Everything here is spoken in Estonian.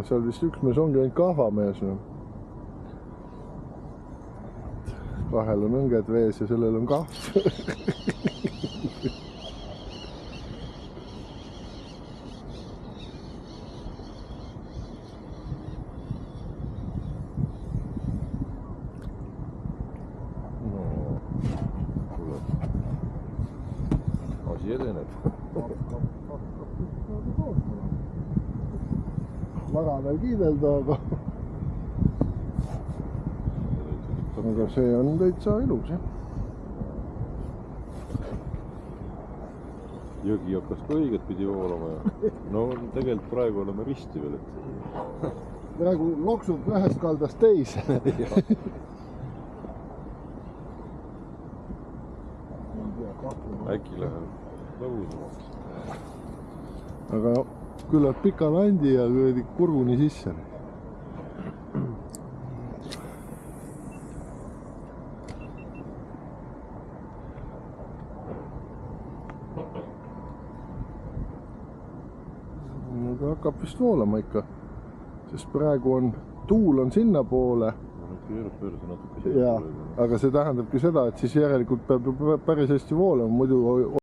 seal vist üks mees ongi ainult kahvamees. Kahel on õnged vees ja sellel on kahv. Asi edeneb. Vara veel kiidelda, aga see on täitsa ilus, jah. Jõgi hakkas ka õiget pidi voolama ja no tegelikult praegu oleme risti veel, et Praegu loksub ühest kaldast teise. Äkki läheb lõbusamaks. Aga küllalt pika landi ja kurguni sisse. Aga hakkab vist voolama ikka, sest praegu on tuul on sinna poole. Ja, aga see tähendabki seda, et siis järelikult peab päris hästi voolama, muidu